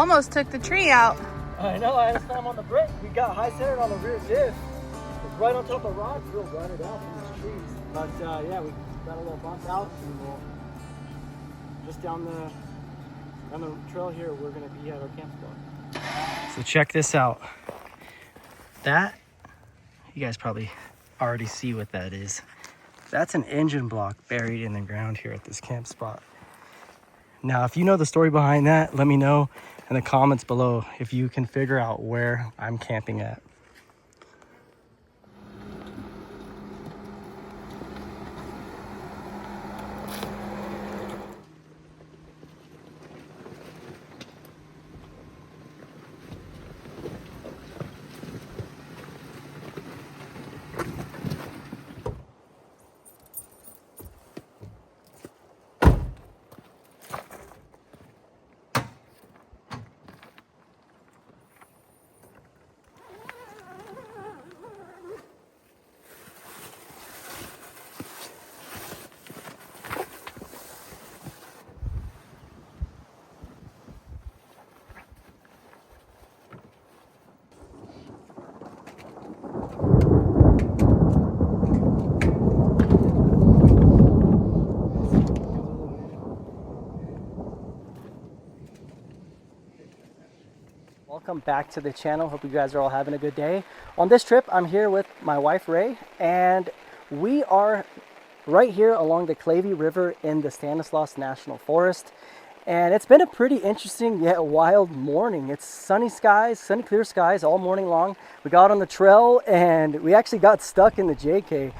almost took the tree out. I know, I had to slam on the brake. We got high centered on the rear diff. It's right on top of rocks, real rutted out from these trees. But yeah, we got a little bump out and we'll just down the trail here, we're gonna be at our camp spot. So check this out. That, you guys probably already see what that is. That's an engine block buried in the ground here at this camp spot. Now, if you know the story behind that, let me know in the comments below if you can figure out where I'm camping at. Welcome back to the channel. Hope you guys are all having a good day. On this trip, I'm here with my wife, Ray, and we are right here along the Clavey River in the Stanislaus National Forest. And it's been a pretty interesting yet wild morning. It's sunny skies, sunny clear skies all morning long. We got on the trail and we actually got stuck in the JK.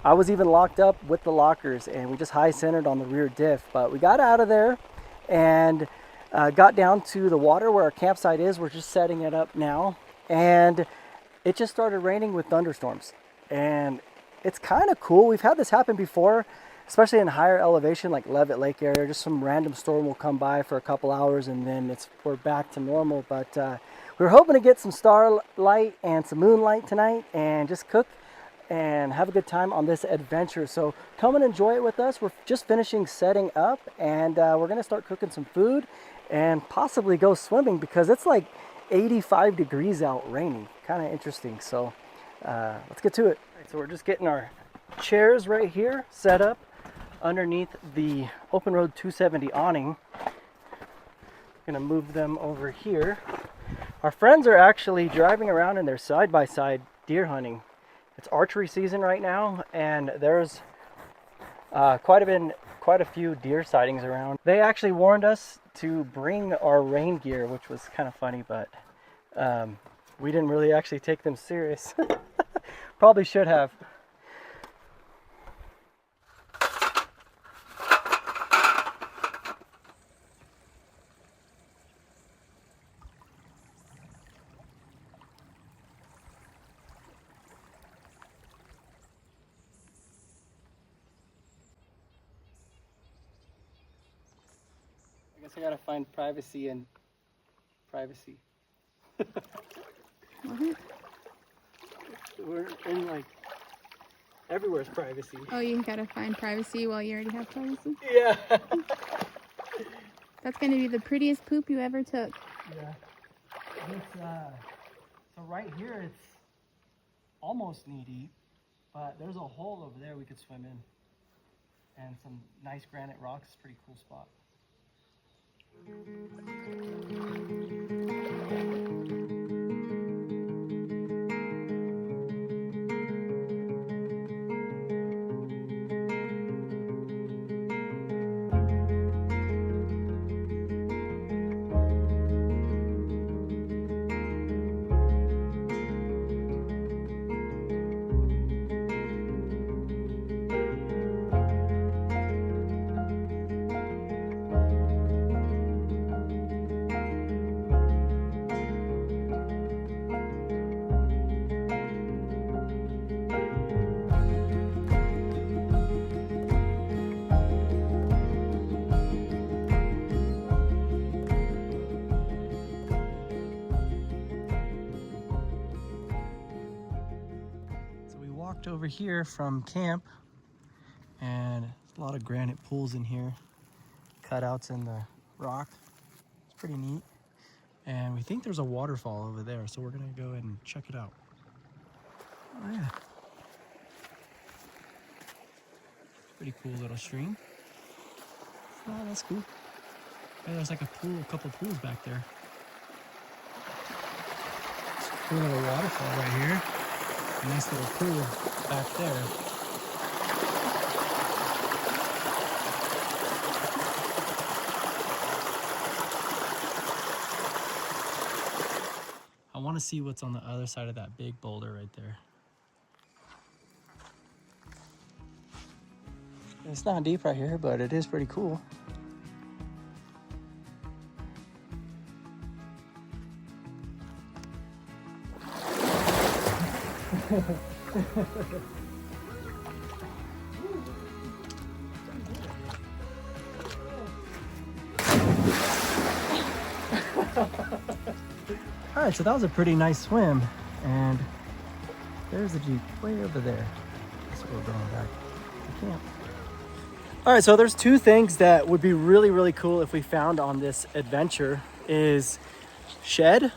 I was even locked up with the lockers and we just high centered on the rear diff, but we got out of there and got down to the water where our campsite is. We're just setting it up now, and it just started raining with thunderstorms, and it's kind of cool. We've had this happen before, especially in higher elevation like Levitt Lake area. Just some random storm will come by for a couple hours and then we're back to normal. But we were hoping to get some starlight and some moonlight tonight and just cook and have a good time on this adventure. So come and enjoy it with us. We're just finishing setting up, and we're gonna start cooking some food and possibly go swimming because it's like 85 degrees out, raining. Kind of interesting. So let's get to it. All right, so we're just getting our chairs right here set up underneath the OPENROAD 270 awning. Gonna move them over here. Our friends are actually driving around in their side-by-side deer hunting. It's archery season right now, and there's quite a few deer sightings around. They actually warned us to bring our rain gear, which was kind of funny, but we didn't really actually take them serious. Probably should have. I guess I gotta find privacy and privacy. What? We're in like everywhere's privacy. Oh, you gotta find privacy while you already have privacy? Yeah. That's gonna be the prettiest poop you ever took. Yeah. So right here it's almost knee deep, but there's a hole over there we could swim in. And some nice granite rocks, pretty cool spot. Over here from camp, and a lot of granite pools in here, cutouts in the rock. It's pretty neat. And we think there's a waterfall over there, so we're gonna go ahead and check it out. Oh yeah. Pretty cool little stream. Oh, that's cool. Yeah, there's like a pool, a couple pools back there. It's a cool little waterfall right here. A nice little pool back there. I want to see what's on the other side of that big boulder right there. It's not deep right here, but it is pretty cool. All right, so that was a pretty nice swim, and there's the Jeep way over there. That's where we're going back to camp. All right, so there's two things that would be really, really cool if we found on this adventure is shed.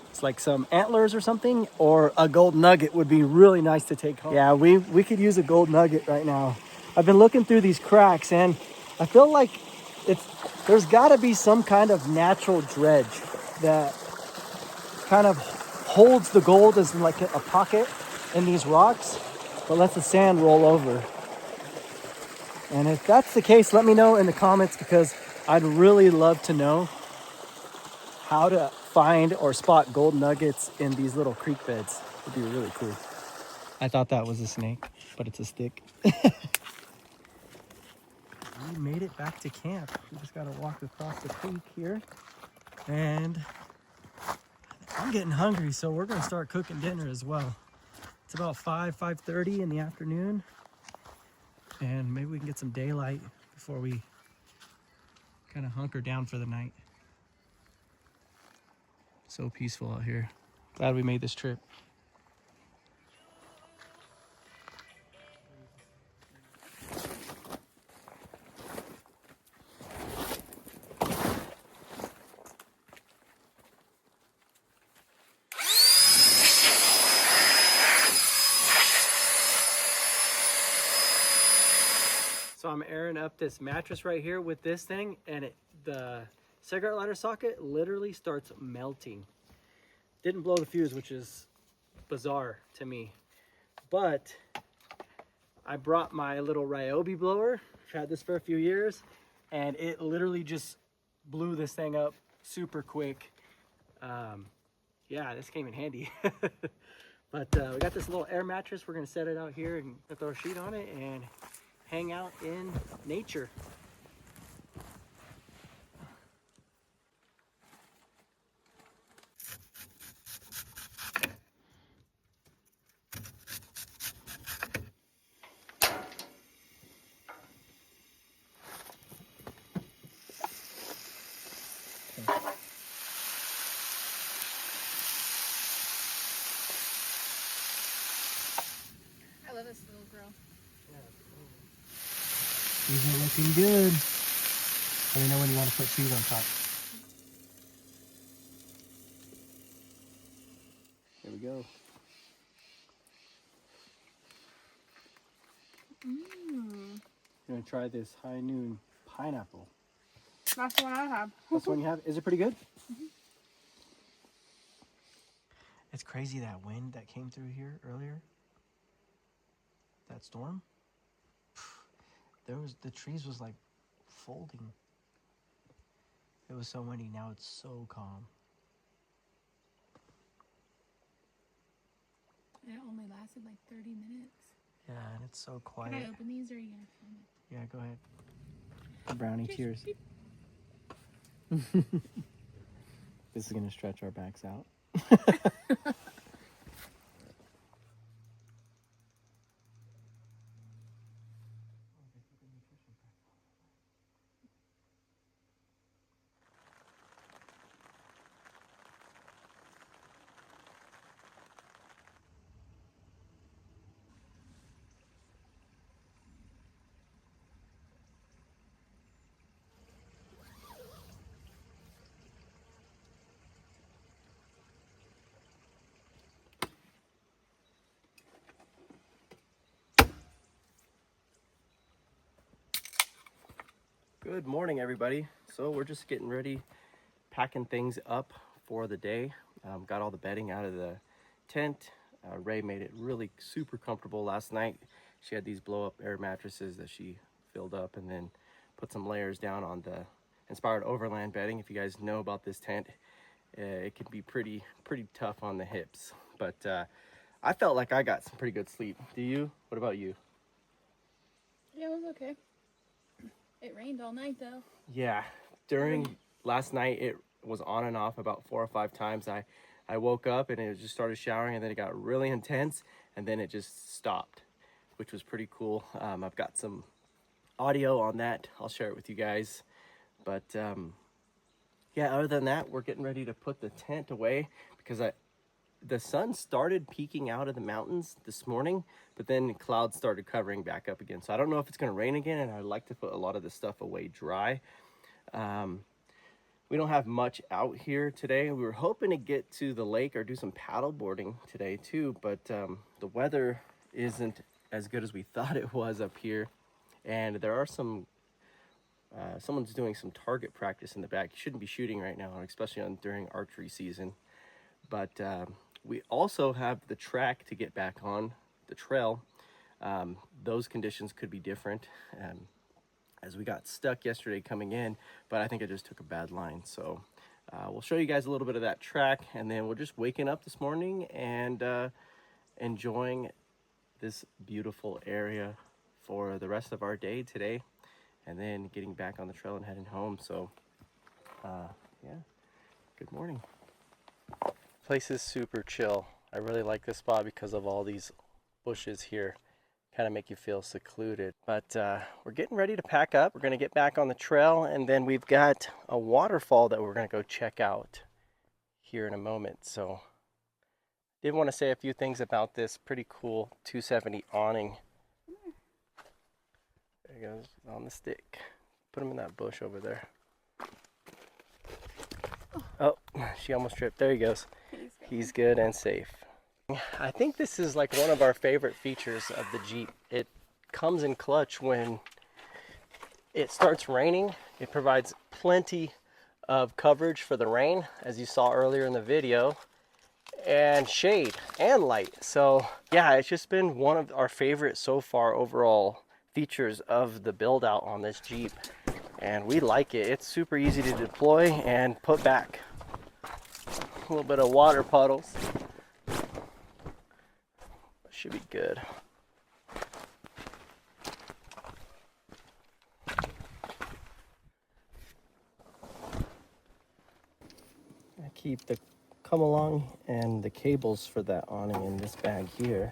It's like some antlers or something, or a gold nugget would be really nice to take home. Yeah, we could use a gold nugget right now. I've been looking through these cracks, and I feel like there's gotta be some kind of natural dredge that kind of holds the gold as like a pocket in these rocks, but lets the sand roll over. And if that's the case, let me know in the comments, because I'd really love to know how to find or spot gold nuggets in these little creek beds. It'd be really cool. I thought that was a snake, but it's a stick. We made it back to camp. We just gotta walk across the creek here. And I'm getting hungry, so we're gonna start cooking dinner as well. It's about 5:30 in the afternoon. And maybe we can get some daylight before we kind of hunker down for the night. So peaceful out here. Glad we made this trip. So I'm airing up this mattress right here with this thing, and the cigarette lighter socket literally starts melting. Didn't blow the fuse, which is bizarre to me. But I brought my little Ryobi blower. I've had this for a few years, and it literally just blew this thing up super quick. Yeah, this came in handy. But we got this little air mattress. We're gonna set it out here and throw a sheet on it and hang out in nature. I love this little grill. These are looking good. Let me know when you want to put cheese on top. There we go. Mmm. You're gonna try this high noon pineapple. That's the one I have. That's the one you have? Is it pretty good? Mm-hmm. It's crazy that wind that came through here earlier. That storm. The trees was like folding. It was so windy. Now it's so calm. It only lasted like 30 minutes. Yeah, and it's so quiet. Can I open these or are you gonna film it? Yeah, go ahead. Brownie, cheers. This is gonna stretch our backs out. Good morning, everybody. So we're just getting ready, packing things up for the day. Got all the bedding out of the tent. Ray made it really super comfortable last night. She had these blow-up air mattresses that she filled up and then put some layers down on the Inspired Overland bedding. If you guys know about this tent, it can be pretty tough on the hips. But I felt like I got some pretty good sleep. Do you? What about you? Yeah, it was okay. It rained all night though. Yeah, during last night it was on and off about 4 or 5 times. I woke up and it just started showering, and then it got really intense, and then it just stopped, which was pretty cool. I've got some audio on that. I'll share it with you guys. But yeah, other than that, we're getting ready to put the tent away because the sun started peeking out of the mountains this morning, but then clouds started covering back up again. So I don't know if it's going to rain again, and I'd like to put a lot of this stuff away dry. We don't have much out here today. We were hoping to get to the lake or do some paddle boarding today too, but the weather isn't as good as we thought it was up here. And there are some, someone's doing some target practice in the back. You shouldn't be shooting right now, especially during archery season. But we also have the track to get back on, the trail. Those conditions could be different as we got stuck yesterday coming in, but I think I just took a bad line. So we'll show you guys a little bit of that track, and then we're just waking up this morning and enjoying this beautiful area for the rest of our day today, and then getting back on the trail and heading home. So yeah, good morning. Place is super chill. I really like this spot because of all these bushes here. Kind of make you feel secluded. But we're getting ready to pack up. We're going to get back on the trail, and then we've got a waterfall that we're going to go check out here in a moment. So did want to say a few things about this pretty cool 270 awning. There he goes on the stick. Put him in that bush over there. Oh, she almost tripped. There he goes. He's good and safe. I think this is like one of our favorite features of the Jeep. It comes in clutch when it starts raining. It provides plenty of coverage for the rain, as you saw earlier in the video, and shade and light. So yeah, it's just been one of our favorite so far overall features of the build out on this Jeep, and we like it. It's super easy to deploy and put back. A little bit of water puddles. Should be good. I keep the come along and the cables for that awning in this bag here.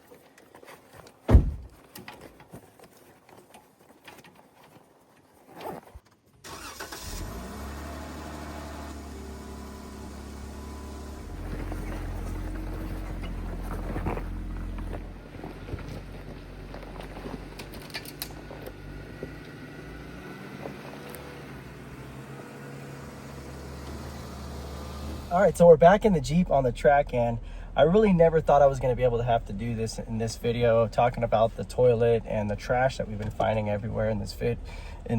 All right, so we're back in the Jeep on the track, and I really never thought I was going to be able to have to do this in this video, talking about the toilet and the trash that we've been finding everywhere in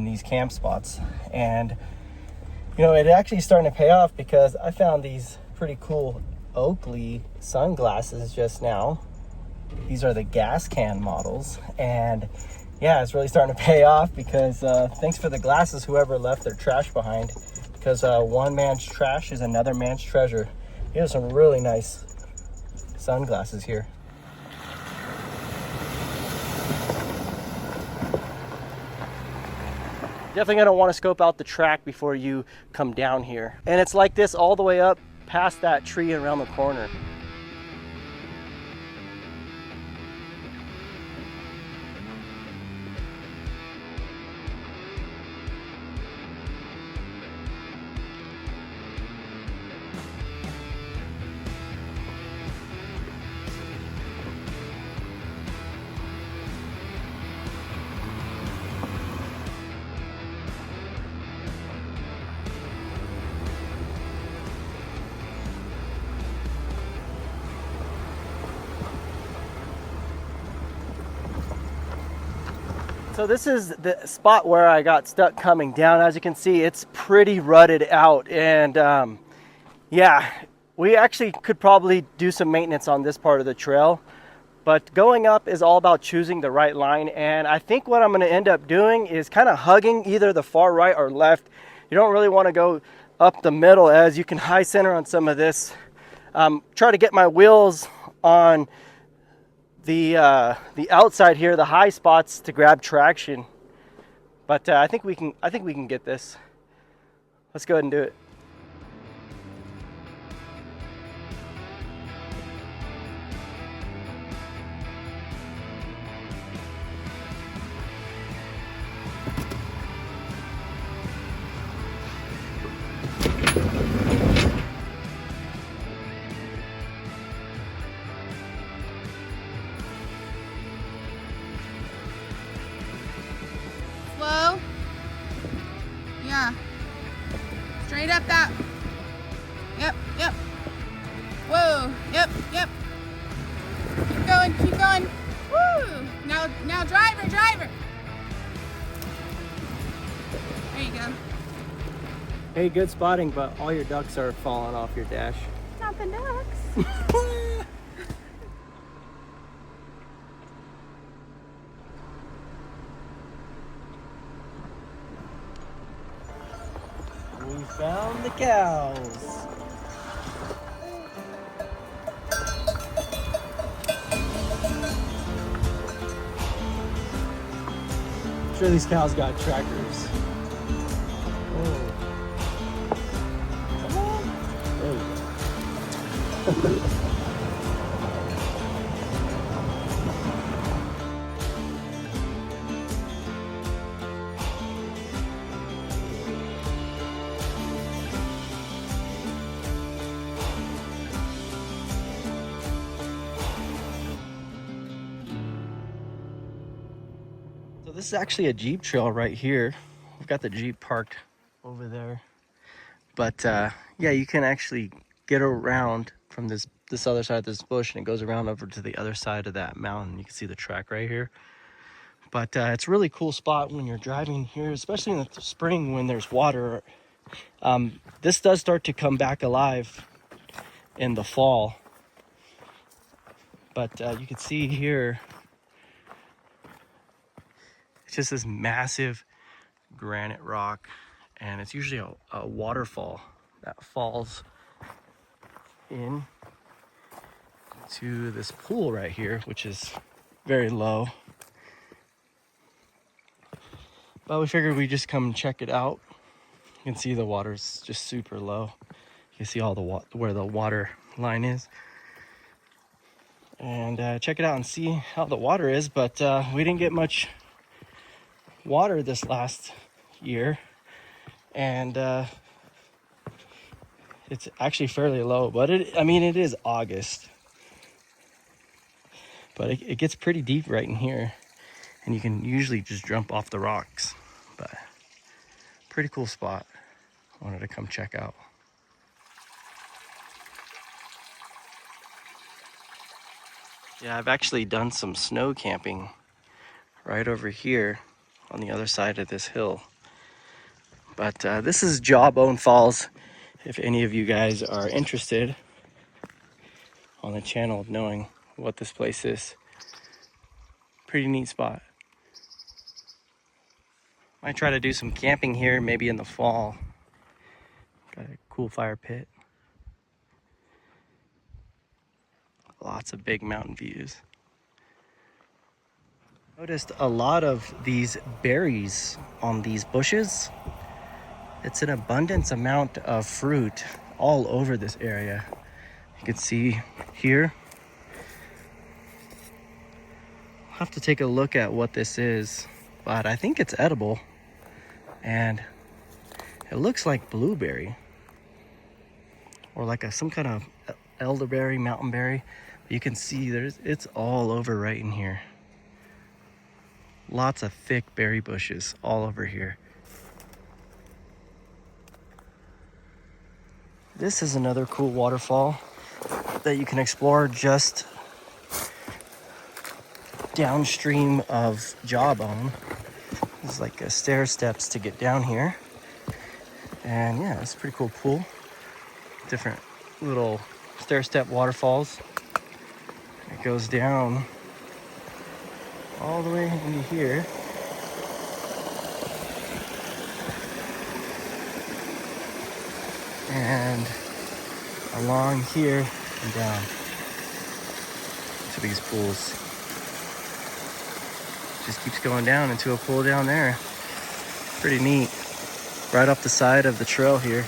these camp spots. And you know, it actually is starting to pay off because I found these pretty cool Oakley sunglasses just now. These are the gas can models, and yeah, it's really starting to pay off because thanks for the glasses, whoever left their trash behind. Because one man's trash is another man's treasure. Here's some really nice sunglasses here. Definitely gonna want to scope out the track before you come down here. And it's like this all the way up past that tree and around the corner. So this is the spot where I got stuck coming down. As you can see, it's pretty rutted out, and yeah, we actually could probably do some maintenance on this part of the trail, but going up is all about choosing the right line. And I think what I'm going to end up doing is kind of hugging either the far right or left. You don't really want to go up the middle, as you can high center on some of this. Try to get my wheels on the outside here, the high spots, to grab traction. But I think we can get this. Let's go ahead and do it. Slow. Yeah. Straight up that. Yep, yep. Whoa, yep, yep. Keep going, keep going. Woo! Now driver. There you go. Hey, good spotting, but all your ducks are falling off your dash. Not the ducks. We found the cows. I'm sure these cows got trackers. Oh. Come on. There you go. So this is actually a Jeep trail right here. We've got the Jeep parked over there. But yeah, you can actually get around from this other side of this bush, and it goes around over to the other side of that mountain. You can see the track right here. But it's a really cool spot when you're driving here, especially in the spring when there's water. This does start to come back alive in the fall. But you can see here, it's just this massive granite rock, and it's usually a waterfall that falls in to this pool right here, which is very low. But we figured we'd just come and check it out. You can see the water's just super low. You can see all the where the water line is. And check it out and see how the water is. But we didn't get much water this last year. And it's actually fairly low. But it is August. But it gets pretty deep right in here. And you can usually just jump off the rocks. But pretty cool spot. Wanted to come check out. Yeah, I've actually done some snow camping right over here on the other side of this hill. But this is Jawbone Falls. If any of you guys are interested on the channel of knowing what this place is. Pretty neat spot. Might try to do some camping here maybe in the fall. Got a cool fire pit. Lots of big mountain views. Noticed a lot of these berries on these bushes. It's an abundance amount of fruit all over this area. You can see here. I'll have to take a look at what this is, but I think it's edible. And it looks like blueberry or like some kind of elderberry, mountainberry. You can see it's all over right in here. Lots of thick berry bushes all over here. This is another cool waterfall that you can explore just downstream of Jawbone. There's like stair steps to get down here. And yeah, it's a pretty cool pool. Different little stair step waterfalls. It goes down all the way into here. And along here and down to these pools. Just keeps going down into a pool down there. Pretty neat. Right off the side of the trail here.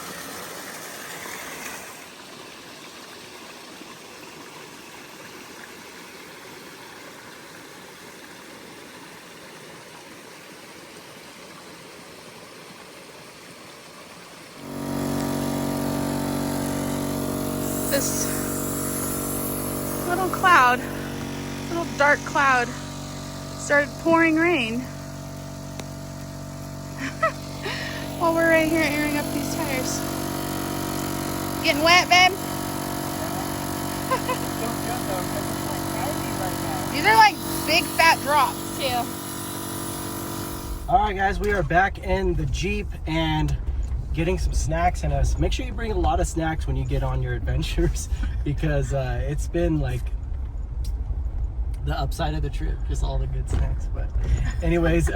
This little cloud, little dark cloud, started pouring rain while we're right here airing up these tires. Getting wet, babe? These are like big fat drops too. All right, guys, we are back in the Jeep and getting some snacks in us. Make sure you bring a lot of snacks when you get on your adventures because it's been like the upside of the trip, just all the good snacks. But anyways,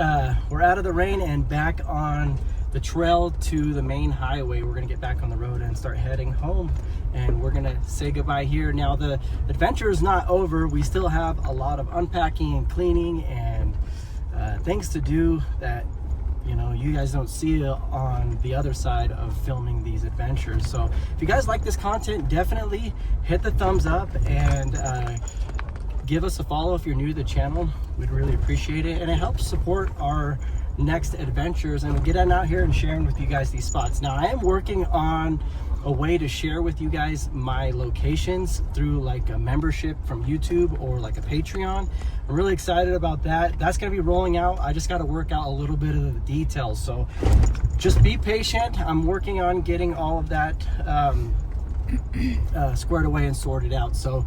we're out of the rain and back on the trail to the main highway. We're gonna get back on the road and start heading home, and we're gonna say goodbye here. Now the adventure is not over. We still have a lot of unpacking and cleaning and things to do that you guys don't see on the other side of filming these adventures. So if you guys like this content, definitely hit the thumbs up and give us a follow if you're new to the channel. We'd really appreciate it, and it helps support our next adventures and getting out here and sharing with you guys these spots. Now I am working on a way to share with you guys my locations through like a membership from YouTube or like a Patreon. I'm really excited about that. That's going to be rolling out. I just got to work out a little bit of the details, so just be patient. I'm working on getting all of that squared away and sorted out. So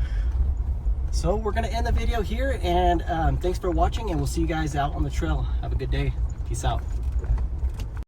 we're going to end the video here, and thanks for watching, and we'll see you guys out on the trail. Have a good day. Peace out.